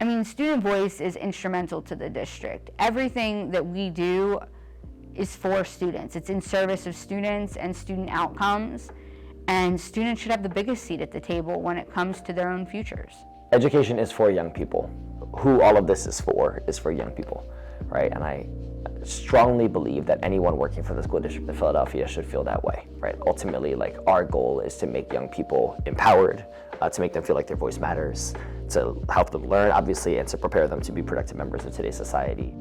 I mean, student voice is instrumental to the district. Everything that we do is for students. It's in service of students and student outcomes, and students should have the biggest seat at the table when it comes to their own futures. Education is for young people. Who all of this is for young people, right? And I strongly believe that anyone working for the school district of Philadelphia should feel that way, right? Ultimately, like, our goal is to make young people empowered, to make them feel like their voice matters, to help them learn, obviously, and to prepare them to be productive members of today's society.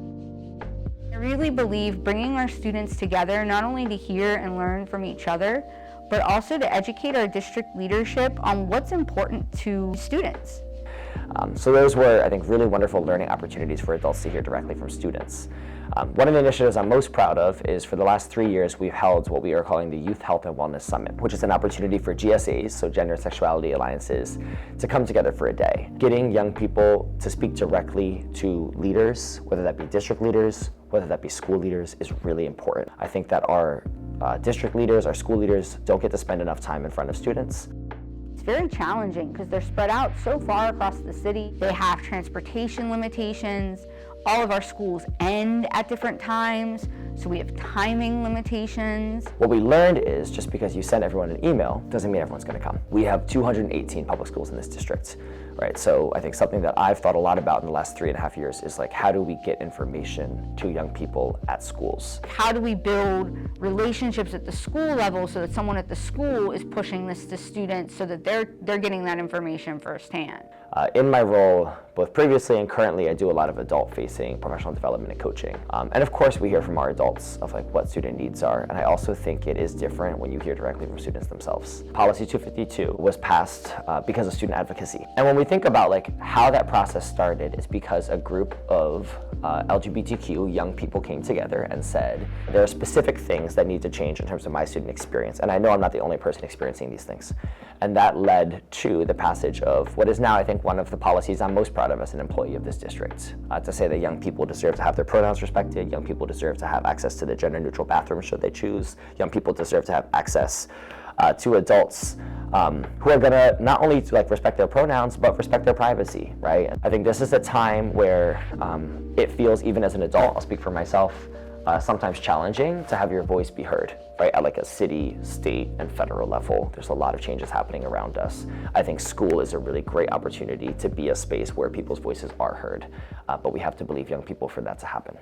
I really believe bringing our students together, not only to hear and learn from each other, but also to educate our district leadership on what's important to students. So those were, I think, really wonderful learning opportunities for adults to hear directly from students. One of the initiatives I'm most proud of is, for the last 3 years, we've held what we are calling the Youth Health and Wellness Summit, which is an opportunity for GSAs, so gender and sexuality alliances, to come together for a day. Getting young people to speak directly to leaders, whether that be district leaders, whether that be school leaders, is really important. I think that our district leaders, our school leaders, don't get to spend enough time in front of students. It's very challenging because they're spread out so far across the city. They have transportation limitations. All of our schools end at different times, so we have timing limitations. What we learned is, just because you send everyone an email doesn't mean everyone's going to come. We have 218 public schools in this district, right? So I think something that I've thought a lot about in the last 3.5 years is, like, how do we get information to young people at schools? How do we build relationships at the school level so that someone at the school is pushing this to students so that they're getting that information firsthand? In my role, both previously and currently, I do a lot of adult-facing professional development and coaching. And of course, we hear from our adults of, like, what student needs are. And I also think it is different when you hear directly from students themselves. Policy 252 was passed because of student advocacy. And when we think about, like, how that process started, it's because a group of LGBTQ young people came together and said, there are specific things that need to change in terms of my student experience. And I know I'm not the only person experiencing these things. And that led to the passage of what is now, I think, one of the policies I'm most proud of as an employee of this district, to say that young people deserve to have their pronouns respected, young people deserve to have access to the gender-neutral bathroom should they choose, young people deserve to have access to adults who are gonna not only, like, respect their pronouns, but respect their privacy, right? I think this is a time where it feels, even as an adult, I'll speak for myself, sometimes challenging to have your voice be heard, right? At, like, a city, state, and federal level. There's a lot of changes happening around us. I think school is a really great opportunity to be a space where people's voices are heard, but we have to believe young people for that to happen.